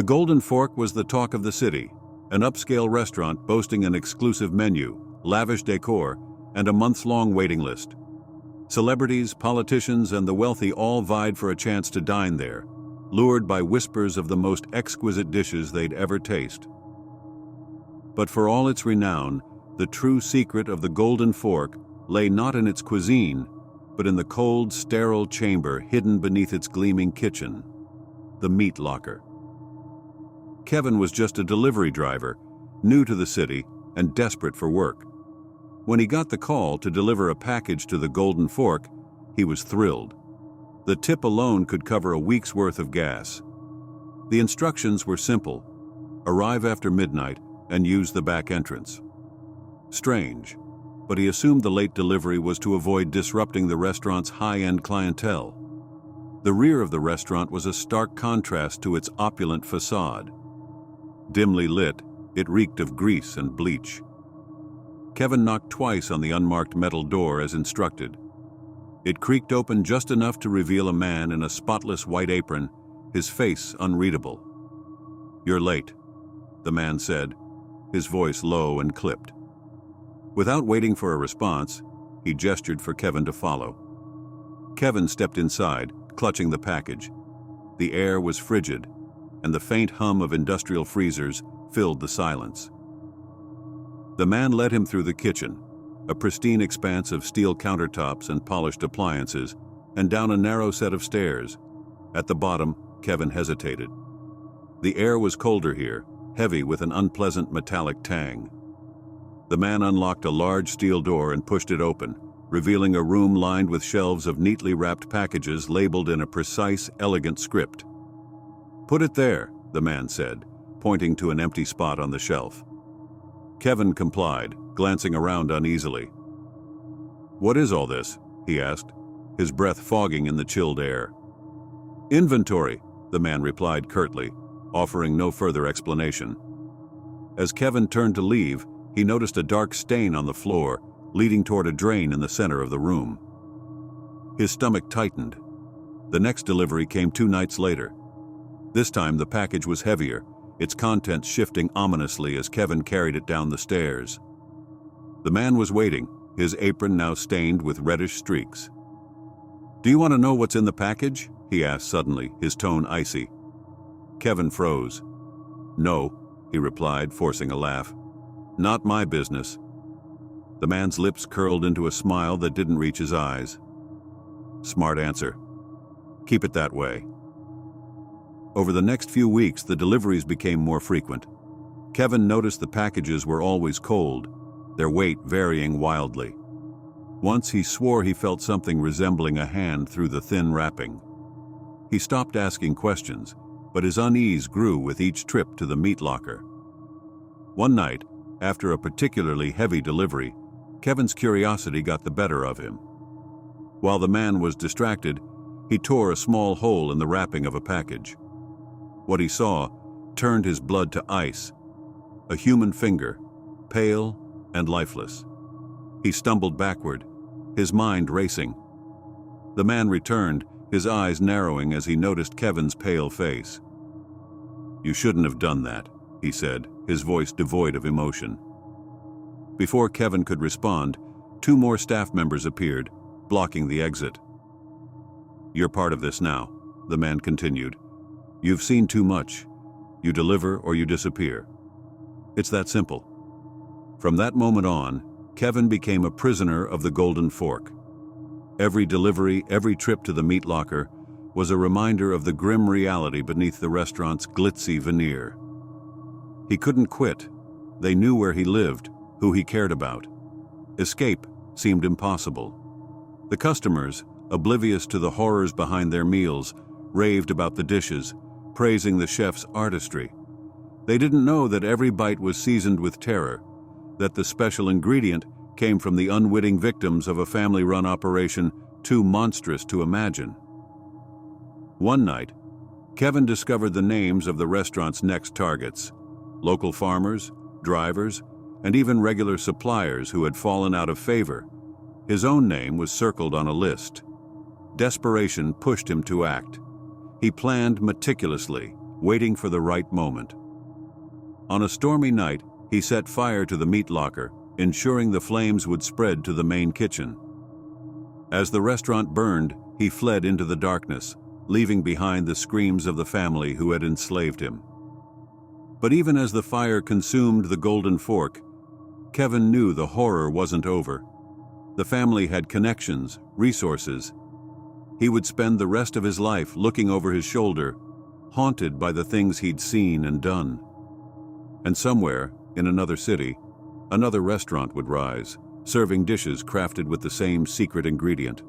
The Golden Fork was the talk of the city, an upscale restaurant boasting an exclusive menu, lavish decor, and a months-long waiting list. Celebrities, politicians, and the wealthy all vied for a chance to dine there, lured by whispers of the most exquisite dishes they'd ever tasted. But for all its renown, the true secret of the Golden Fork lay not in its cuisine, but in the cold, sterile chamber hidden beneath its gleaming kitchen, the meat locker. Kevin was just a delivery driver, new to the city and desperate for work. When he got the call to deliver a package to the Golden Fork, he was thrilled. The tip alone could cover a week's worth of gas. The instructions were simple: arrive after midnight and use the back entrance. Strange, but he assumed the late delivery was to avoid disrupting the restaurant's high-end clientele. The rear of the restaurant was a stark contrast to its opulent facade. Dimly lit, it reeked of grease and bleach. Kevin knocked twice on the unmarked metal door as instructed. It creaked open just enough to reveal a man in a spotless white apron, his face unreadable. "You're late," the man said, his voice low and clipped. Without waiting for a response, he gestured for Kevin to follow. Kevin stepped inside, clutching the package. The air was frigid, and the faint hum of industrial freezers filled the silence. The man led him through the kitchen, a pristine expanse of steel countertops and polished appliances, and down a narrow set of stairs. At the bottom, Kevin hesitated. The air was colder here, heavy with an unpleasant metallic tang. The man unlocked a large steel door and pushed it open, revealing a room lined with shelves of neatly wrapped packages labeled in a precise, elegant script. "Put it there," the man said, pointing to an empty spot on the shelf. Kevin complied, glancing around uneasily. "What is all this?" he asked, his breath fogging in the chilled air. "Inventory," the man replied curtly, offering no further explanation. As Kevin turned to leave, he noticed a dark stain on the floor, leading toward a drain in the center of the room. His stomach tightened. The next delivery came 2 nights later. This time the package was heavier, its contents shifting ominously as Kevin carried it down the stairs. The man was waiting, his apron now stained with reddish streaks. "Do you want to know what's in the package?" he asked suddenly, his tone icy. Kevin froze. "No," he replied, forcing a laugh. "Not my business." The man's lips curled into a smile that didn't reach his eyes. "Smart answer. Keep it that way." Over the next few weeks, the deliveries became more frequent. Kevin noticed the packages were always cold, their weight varying wildly. Once he swore he felt something resembling a hand through the thin wrapping. He stopped asking questions, but his unease grew with each trip to the meat locker. One night, after a particularly heavy delivery, Kevin's curiosity got the better of him. While the man was distracted, he tore a small hole in the wrapping of a package. What he saw turned his blood to ice. A human finger, pale and lifeless. He stumbled backward, his mind racing. The man returned, his eyes narrowing as he noticed Kevin's pale face. "You shouldn't have done that," he said, his voice devoid of emotion. Before Kevin could respond, 2 more staff members appeared, blocking the exit. "You're part of this now," the man continued. "You've seen too much. You deliver or you disappear. It's that simple." From that moment on, Kevin became a prisoner of the Golden Fork. Every delivery, every trip to the meat locker was a reminder of the grim reality beneath the restaurant's glitzy veneer. He couldn't quit. They knew where he lived, who he cared about. Escape seemed impossible. The customers, oblivious to the horrors behind their meals, raved about the dishes, praising the chef's artistry. They didn't know that every bite was seasoned with terror, that the special ingredient came from the unwitting victims of a family-run operation too monstrous to imagine. One night, Kevin discovered the names of the restaurant's next targets: local farmers, drivers, and even regular suppliers who had fallen out of favor. His own name was circled on a list. Desperation pushed him to act. He planned meticulously, waiting for the right moment. On a stormy night, he set fire to the meat locker, ensuring the flames would spread to the main kitchen. As the restaurant burned, he fled into the darkness, leaving behind the screams of the family who had enslaved him. But even as the fire consumed the golden fork, Kevin knew the horror wasn't over. The family had connections, resources. He would spend the rest of his life looking over his shoulder, haunted by the things he'd seen and done. And somewhere, in another city, another restaurant would rise, serving dishes crafted with the same secret ingredient.